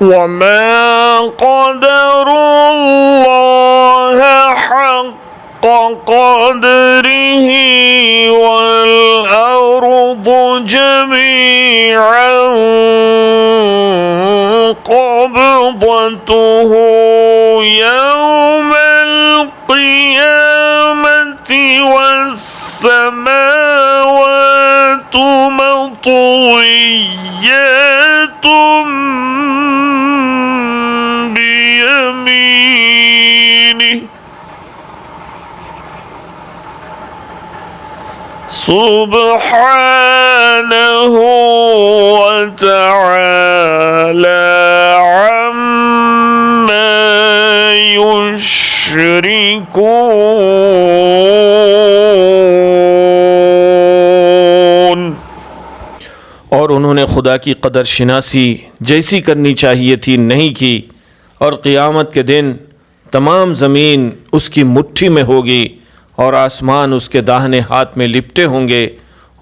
वमा क़दरुल्लाह हक़्क़ क़द्रिही वल अर्दु जमीअन क़ब्ज़तुहु यौमल क़ियामति वस्समावातु मत्विय्यतुन बियमीनिहि सुब्हानहु व तआला अम्मा युश्रिकून। और उन्होंने खुदा की कदर शिनासी जैसी करनी चाहिए थी नहीं की, और क़ियामत के दिन तमाम ज़मीन उसकी मुट्ठी में होगी और आसमान उसके दाहिने हाथ में लिपटे होंगे,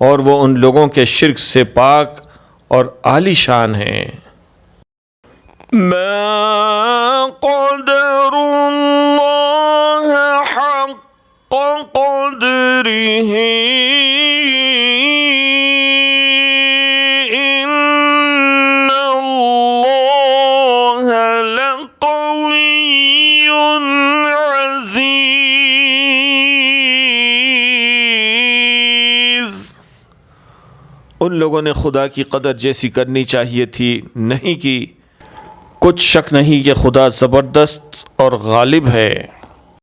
और वो उन लोगों के शिर्क से पाक और आलीशान हैं। मा क़दरुल्लाह हक़्क़ क़द्रिही इन्नल्लाह लक़विय्युन अज़ीज़। उन लोगों ने खुदा की कदर जैसी करनी चाहिए थी नहीं की। कुछ शक नहीं कि खुदा ज़बरदस्त और गालिब है।